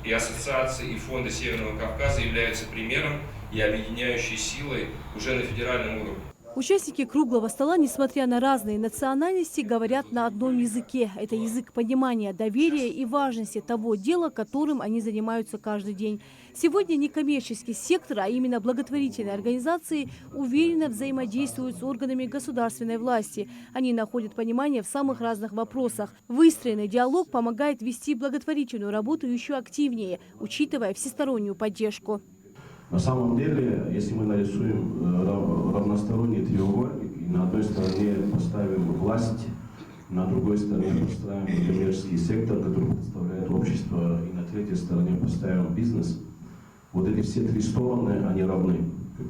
И ассоциации, и фонды Северного Кавказа являются примером и объединяющей силой уже на федеральном уровне. Участники круглого стола, несмотря на разные национальности, говорят на одном языке. Это язык понимания, доверия и важности того дела, которым они занимаются каждый день. Сегодня некоммерческий сектор, а именно благотворительные организации, уверенно взаимодействуют с органами государственной власти. Они находят понимание в самых разных вопросах. Выстроенный диалог помогает вести благотворительную работу еще активнее, учитывая всестороннюю поддержку. На самом деле, если мы нарисуем равносторонний треугольник, и на одной стороне поставим власть, на другой стороне поставим коммерческий сектор, который представляет общество, и на третьей стороне поставим бизнес, вот эти все три стороны, они равны.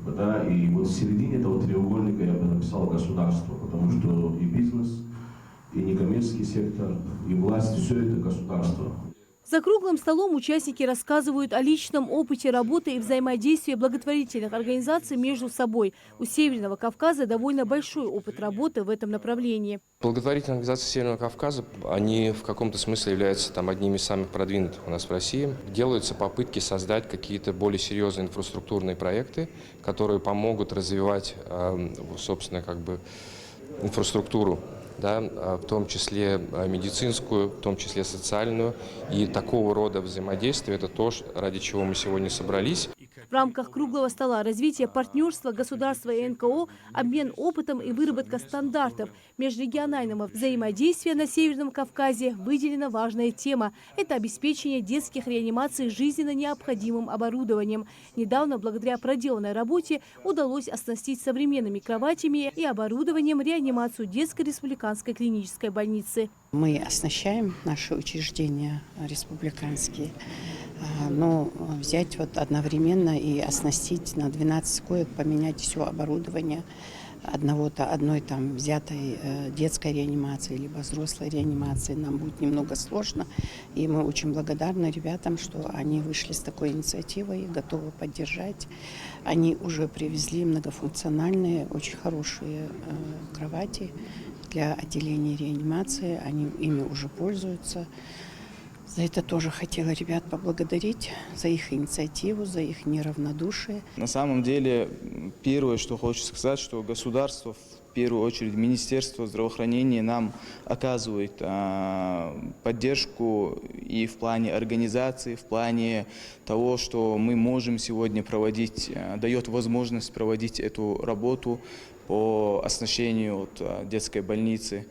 Да? И вот в середине этого треугольника я бы написал государство, потому что и бизнес, и некоммерческий сектор, и власть, все это государство. За круглым столом участники рассказывают о личном опыте работы и взаимодействия благотворительных организаций между собой. У Северного Кавказа довольно большой опыт работы в этом направлении. Благотворительные организации Северного Кавказа, они в каком-то смысле являются одними из самых продвинутых у нас в России. Делаются попытки создать какие-то более серьезные инфраструктурные проекты, которые помогут развивать, собственно, инфраструктуру. Да, в том числе медицинскую, в том числе социальную. И такого рода взаимодействие – это то, ради чего мы сегодня собрались. В рамках круглого стола развитие партнерства государства и НКО, обмен опытом и выработка стандартов межрегионального взаимодействия на Северном Кавказе выделена важная тема. Это обеспечение детских реанимаций жизненно необходимым оборудованием. Недавно, благодаря проделанной работе, удалось оснастить современными кроватями и оборудованием реанимацию детской республиканской клинической больницы. Мы оснащаем наши учреждения республиканские, но взять одновременно и оснастить на 12 коек, поменять все оборудование одной взятой детской реанимации либо взрослой реанимации нам будет немного сложно. И мы очень благодарны ребятам, что они вышли с такой инициативой и готовы поддержать. Они уже привезли многофункциональные, очень хорошие кровати для отделения реанимации. Они ими уже пользуются. За это тоже хотела ребят поблагодарить, за их инициативу, за их неравнодушие. На самом деле, первое, что хочется сказать, что государство, в первую очередь Министерство здравоохранения, нам оказывает поддержку и в плане организации, в плане того, что мы можем сегодня проводить, дает возможность проводить эту работу по оснащению детской больницы.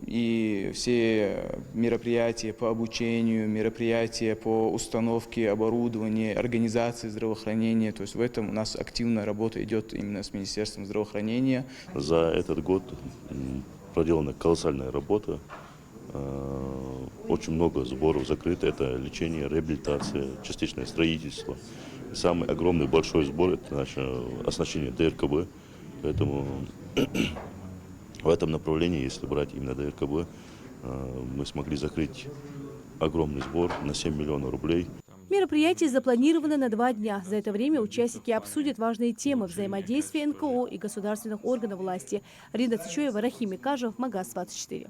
И все мероприятия по обучению, мероприятия по установке оборудования, организации здравоохранения. То есть в этом у нас активная работа идет именно с Министерством здравоохранения. За этот год проделана колоссальная работа. Очень много сборов закрыто. Это лечение, реабилитация, частичное строительство. Самый огромный большой сбор – это наше оснащение ДРКБ. Поэтому в этом направлении, если брать именно ДРКБ, мы смогли закрыть огромный сбор на 7 миллионов рублей. Мероприятие запланировано на 2 дня. За это время участники обсудят важные темы взаимодействия НКО и государственных органов власти. Рина Цичоева, Рахим Икажев, Магаз 24.